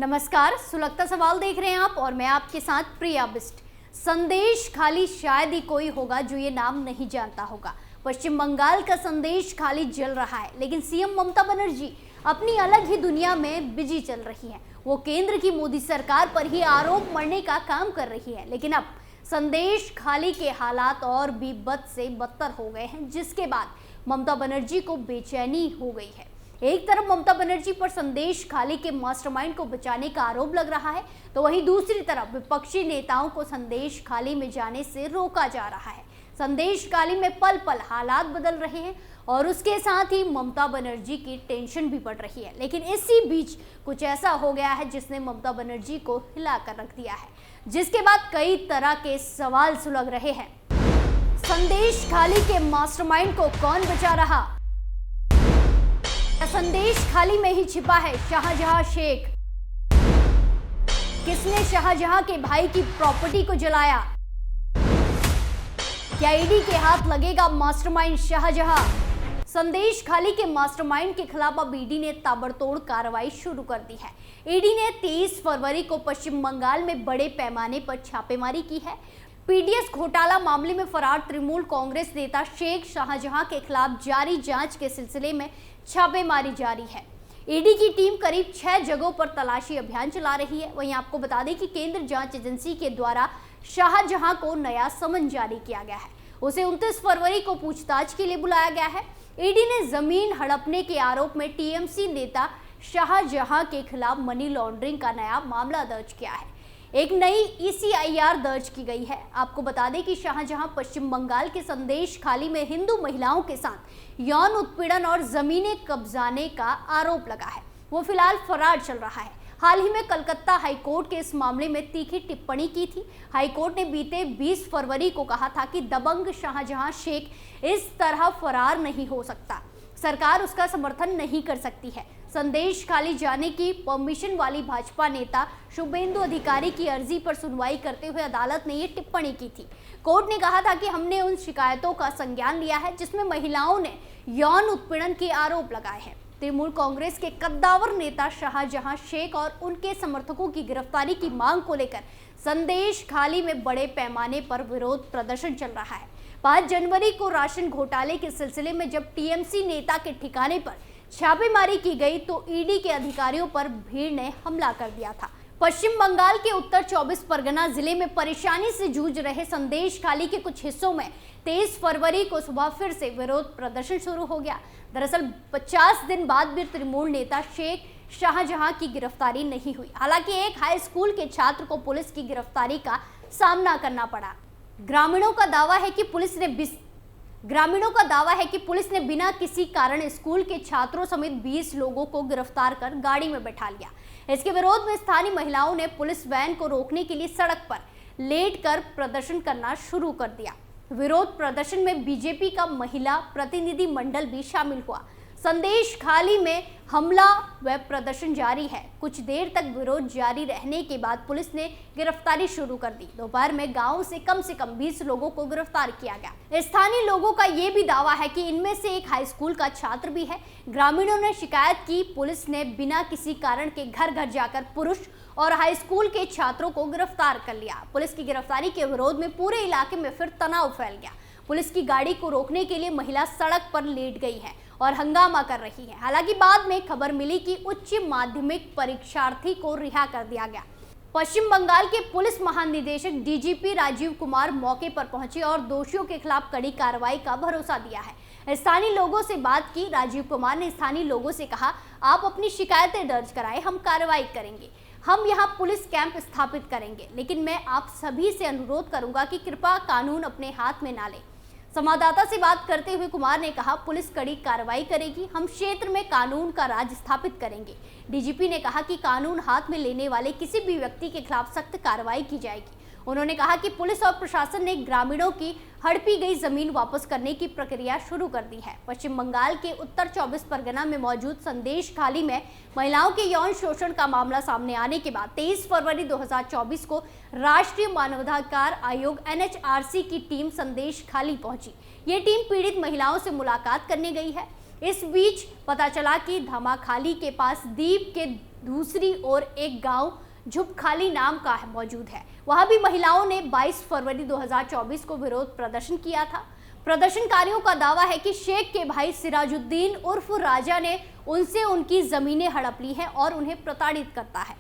नमस्कार, सुलगता सवाल देख रहे हैं आप और मैं आपके साथ प्रिया बिस्ट। संदेश खाली शायद ही कोई होगा जो ये नाम नहीं जानता होगा। पश्चिम बंगाल का संदेश खाली जल रहा है, लेकिन सीएम ममता बनर्जी अपनी अलग ही दुनिया में बिजी चल रही हैं। वो केंद्र की मोदी सरकार पर ही आरोप मढ़ने का काम कर रही है, लेकिन अब संदेश खाली के हालात और भी बद से बदतर हो गए हैं, जिसके बाद ममता बनर्जी को बेचैनी हो गई है। एक तरफ ममता बनर्जी पर संदेश खाली के मास्टरमाइंड को बचाने का आरोप लग रहा है, तो वहीं दूसरी तरफ विपक्षी नेताओं को संदेश खाली में जाने से रोका जा रहा है। संदेश खाली में पल पल हालात बदल रहे हैं और उसके साथ ही ममता बनर्जी की टेंशन भी बढ़ रही है। लेकिन इसी बीच कुछ ऐसा हो गया है जिसने ममता बनर्जी को हिलाकर रख दिया है, जिसके बाद कई तरह के सवाल सुलग रहे हैं। संदेश खाली के मास्टरमाइंड को कौन बचा रहा? संदेश खाली में ही छिपा है शाहजहां शेख? किसने शाहजहां के भाई की प्रॉपर्टी को जलाया? क्या ईडी के हाथ लगेगा मास्टरमाइंड शाहजहां? संदेश खाली के मास्टरमाइंड के खिलाफ अब ईडी ने ताबड़तोड़ कार्रवाई शुरू कर दी है। ईडी ने 23 फरवरी को पश्चिम बंगाल में बड़े पैमाने पर छापेमारी की है। पीडीएस घोटाला मामले में फरार तृणमूल कांग्रेस नेता शेख शाहजहां के खिलाफ जारी जांच के सिलसिले में छापेमारी जारी है। ईडी की टीम करीब 6 जगहों पर तलाशी अभियान चला रही है। वहीं आपको बता दें कि केंद्र जांच एजेंसी के द्वारा शाहजहां को नया समन जारी किया गया है। उसे 29 फरवरी को पूछताछ के लिए बुलाया गया है। ईडी ने जमीन हड़पने के आरोप में टीएमसी नेता शाहजहां के खिलाफ मनी लॉन्ड्रिंग का नया मामला दर्ज किया है। एक नई ईसीआईआर दर्ज की गई है। आपको बता दें कि शाहजहां पश्चिम बंगाल के संदेश खाली में हिंदू महिलाओं के साथ यौन उत्पीड़न और जमीनें कब्जाने का आरोप लगा है। वो फिलहाल फरार चल रहा है। हाल ही में कलकत्ता हाईकोर्ट के इस मामले में तीखी टिप्पणी की थी। हाईकोर्ट ने बीते 20 फरवरी को कहा था कि दबंग शाहजहां शेख इस तरह फरार नहीं हो सकता, सरकार उसका समर्थन नहीं कर सकती है। संदेश खाली जाने की परमिशन वाली भाजपा नेता शुभेंदु अधिकारी की अर्जी पर सुनवाई करते हुए अदालत ने ये टिप्पणी की थी। कोर्ट ने कहा था कि हमने उन शिकायतों का संज्ञान लिया है जिसमें महिलाओं ने यौन उत्पीड़न के आरोप लगाए हैं। तृणमूल कांग्रेस के कद्दावर नेता शाहजहां शेख और उनके समर्थकों की गिरफ्तारी की मांग को लेकर संदेश खाली में बड़े पैमाने पर विरोध प्रदर्शन चल रहा है। 5 जनवरी को राशन घोटाले के सिलसिले में जब टीएमसी नेता के ठिकाने पर छापेमारी की गई तो ईडी के अधिकारियों पर भीड़ ने हमला कर दिया था। पश्चिम बंगाल के उत्तर 24 परगना जिले में परेशानी से जूझ रहे संदेश खाली के कुछ हिस्सों में 23 फरवरी को सुबह फिर से विरोध प्रदर्शन शुरू हो गया। दरअसल 50 दिन बाद भी तृणमूल नेता शेख शाहजहां की गिरफ्तारी नहीं हुई। हालांकि एक हाई स्कूल के छात्र को पुलिस की गिरफ्तारी का सामना करना पड़ा। ग्रामीणों का दावा है कि पुलिस ने बिना किसी कारण स्कूल के छात्रों समेत 20 लोगों को गिरफ्तार कर गाड़ी में बैठा लिया। इसके विरोध में स्थानीय महिलाओं ने पुलिस वैन को रोकने के लिए सड़क पर लेटकर प्रदर्शन करना शुरू कर दिया। विरोध प्रदर्शन में बीजेपी का महिला प्रतिनिधि मंडल भी शामिल हुआ। संदेश खाली में हमला व प्रदर्शन जारी है। कुछ देर तक विरोध जारी रहने के बाद पुलिस ने गिरफ्तारी शुरू कर दी। दोपहर में गांव से कम 20 लोगों को गिरफ्तार किया गया। स्थानीय लोगों का ये भी दावा है कि इनमें से एक हाई स्कूल का छात्र भी है। ग्रामीणों ने शिकायत की, पुलिस ने बिना किसी कारण के घर घर जाकर पुरुष और हाई स्कूल के छात्रों को गिरफ्तार कर लिया। पुलिस की गिरफ्तारी के विरोध में पूरे इलाके में फिर तनाव फैल गया। पुलिस की गाड़ी को रोकने के लिए महिला सड़क पर लेट गई है और हंगामा कर रही है। हालांकि बाद में खबर मिली कि उच्च माध्यमिक परीक्षार्थी को रिहा कर दिया गया। पश्चिम बंगाल के पुलिस महानिदेशक डीजीपी राजीव कुमार मौके पर पहुंचे और दोषियों के खिलाफ कड़ी कार्रवाई का भरोसा दिया है। स्थानीय लोगों से बात की। राजीव कुमार ने स्थानीय लोगों से कहा, आप अपनी शिकायतें दर्ज कराएं, हम कार्रवाई करेंगे। हम यहाँ पुलिस कैंप स्थापित करेंगे, लेकिन मैं आप सभी से अनुरोध करूंगा कि कृपया कानून अपने हाथ में ना लें। संवाददाता से बात करते हुए कुमार ने कहा, पुलिस कड़ी कार्रवाई करेगी, हम क्षेत्र में कानून का राज स्थापित करेंगे। डीजीपी ने कहा कि कानून हाथ में लेने वाले किसी भी व्यक्ति के खिलाफ सख्त कार्रवाई की जाएगी। उन्होंने कहा कि पुलिस और प्रशासन ने ग्रामीणों की हड़पी गई जमीन वापस करने की प्रक्रिया शुरू कर दी है। पश्चिम बंगाल के उत्तर 24 परगना में मौजूद संदेश खाली में महिलाओं के यौन शोषण का मामला सामने आने के बाद 23 फरवरी 2024 को राष्ट्रीय मानवाधिकार आयोग NHRC की टीम संदेश खाली पहुंची। ये टीम पीड़ित महिलाओं से मुलाकात करने गई है। इस बीच पता चला कि धमाखाली के पास दीप के दूसरी ओर एक गांव झुपखाली नाम का मौजूद है। वहां भी महिलाओं ने 22 फरवरी 2024 को विरोध प्रदर्शन किया था। प्रदर्शनकारियों का दावा है कि शेख के भाई सिराजुद्दीन उर्फ राजा ने उनसे उनकी जमीनें हड़प ली हैं और उन्हें प्रताड़ित करता है।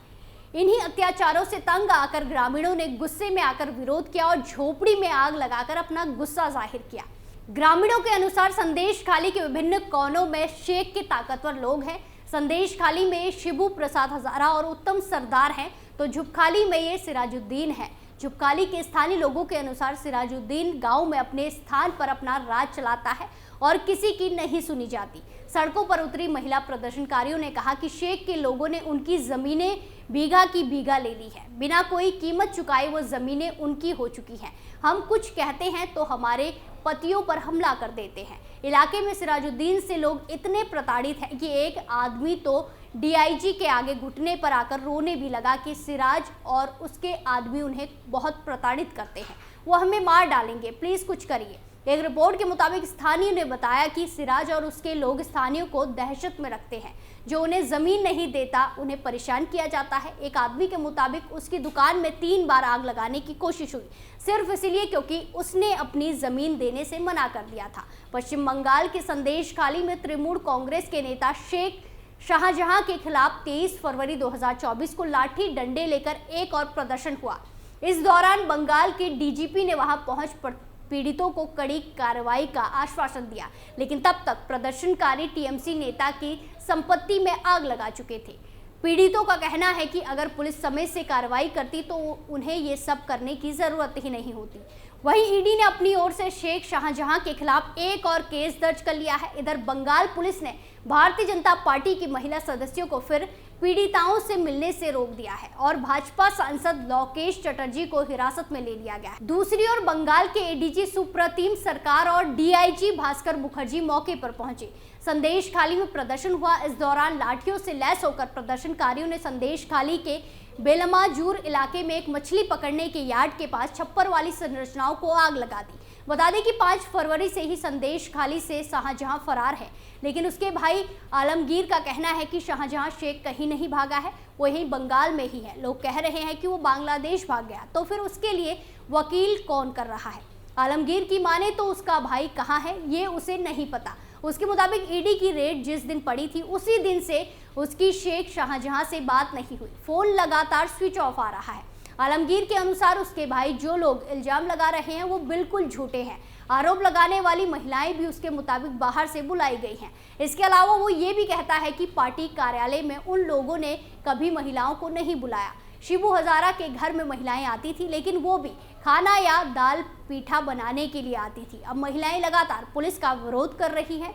इन्हीं अत्याचारों से तंग आकर ग्रामीणों ने गुस्से में आकर विरोध किया और झोपड़ी में आग लगाकर अपना गुस्सा जाहिर किया। ग्रामीणों के अनुसार संदेशखाली के विभिन्न कोनों में शेख के ताकतवर लोग हैं। संदेशखाली में शिबू प्रसाद हजारा और उत्तम सरदार हैं, तो झुपखाली में ये सिराजुद्दीन है। झुपखाली के स्थानीय लोगों के अनुसार सिराजुद्दीन गांव में अपने स्थान पर अपना राज चलाता है और किसी की नहीं सुनी जाती। सड़कों पर उतरी महिला प्रदर्शनकारियों ने कहा कि शेख के लोगों ने उनकी जमीनें बीघा की बीघा ले ली है। बिना कोई कीमत चुकाए वो जमीनें उनकी हो चुकी हैं। हम कुछ कहते हैं तो हमारे पतियों पर हमला कर देते हैं। इलाके में सिराजुद्दीन से लोग इतने प्रताड़ित हैं कि एक आदमी तो डीआईजी के आगे घुटने पर आकर रोने भी लगा कि सिराज और उसके आदमी उन्हें बहुत प्रताड़ित करते हैं, वो हमें मार डालेंगे, प्लीज कुछ करिए। एक रिपोर्ट के मुताबिक स्थानीय ने बताया कि सिराज और उसके लोग स्थानीयोों को दहशत में रखते हैं। जो उन्हें जमीन नहीं देता उन्हें परेशान किया जाता है। एक आदमी के मुताबिक उसकी दुकान में 3 बार आग लगाने की कोशिश हुई, सिर्फ इसलिए क्योंकि उसने अपनी जमीन देने से मना कर दिया था। पश्चिम बंगाल के संदेशखाली में तृणमूल कांग्रेस के नेता शेख शाहजहां के खिलाफ 23 फरवरी 2024 को लाठी डंडे लेकर एक और प्रदर्शन हुआ। इस दौरान बंगाल के डीजीपी ने वहां पहुंच पीड़ितों को कड़ी कार्रवाई का आश्वासन दिया, लेकिन तब तक प्रदर्शनकारी टीएमसी नेता की संपत्ति में आग लगा चुके थे। पीड़ितों का कहना है कि अगर पुलिस समय से कार्रवाई करती तो उन्हें ये सब करने की जरूरत ही नहीं होती। वहीं ईडी ने अपनी ओर से शेख शाहजहां के खिलाफ एक और केस दर्ज कर लिया है। इधर बंगाल पुलिस ने भारतीय जनता पार्टी की महिला सदस्यों को फिर पीड़िताओं से मिलने से रोक दिया है और भाजपा सांसद लोकेश चटर्जी को हिरासत में ले लिया गया है। दूसरी ओर बंगाल के एडीजी सुप्रतिम सरकार और डीआईजी भास्कर मुखर्जी मौके पर पहुंचे। संदेशखाली में प्रदर्शन हुआ। इस दौरान लाठियों से लैस होकर प्रदर्शनकारियों ने संदेशखाली के बेलमाजूर इलाके में एक मछली पकड़ने के यार्ड के पास छप्पर वाली संरचनाओं को आग लगा दी। बता दें कि 5 फरवरी से ही संदेशखाली से शाहजहां फरार है, लेकिन उसके भाई आलमगीर का कहना है कि शाहजहां शेख कहीं नहीं भागा है, वो यहीं बंगाल में ही है। लोग कह रहे हैं कि वो बांग्लादेश भाग गया, तो फिर उसके लिए वकील कौन कर रहा है? आलमगीर की माने तो उसका भाई कहाँ है ये उसे नहीं पता। उसके मुताबिक ईडी की रेड जिस दिन पड़ी थी उसी दिन से उसकी शेख शाहजहां से बात नहीं हुई। फोन लगातार स्विच ऑफ आ रहा है। आलमगीर के अनुसार उसके भाई जो लोग इल्जाम लगा रहे हैं वो बिल्कुल झूठे हैं। आरोप लगाने वाली महिलाएं भी उसके मुताबिक बाहर से बुलाई गई हैं। इसके अलावा वो ये भी कहता है कि पार्टी कार्यालय में उन लोगों ने कभी महिलाओं को नहीं बुलाया। शिबू हजारा के घर में महिलाएं आती थी, लेकिन वो भी खाना या दाल पीठा बनाने के लिए आती थी। अब महिलाएं लगातार पुलिस का विरोध कर रही हैं।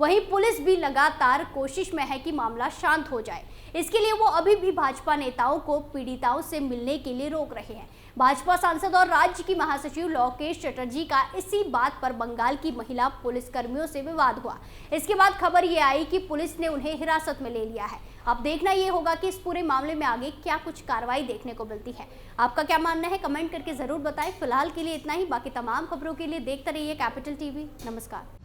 वहीं पुलिस भी लगातार कोशिश में है कि मामला शांत हो जाए। इसके लिए वो अभी भी भाजपा नेताओं को पीड़िताओं से मिलने के लिए रोक रहे हैं। भाजपा सांसद और राज्य की महासचिव लोकेश चटर्जी का इसी बात पर बंगाल की महिला पुलिसकर्मियों से विवाद हुआ। इसके बाद खबर ये आई कि पुलिस ने उन्हें हिरासत में ले लिया है। अब देखना ये होगा कि इस पूरे मामले में आगे क्या कुछ कार्रवाई देखने को मिलती है। आपका क्या मानना है, कमेंट करके जरूर बताएं। फिलहाल के लिए इतना ही। बाकी तमाम खबरों के लिए देखते रहिए कैपिटल टीवी। नमस्कार।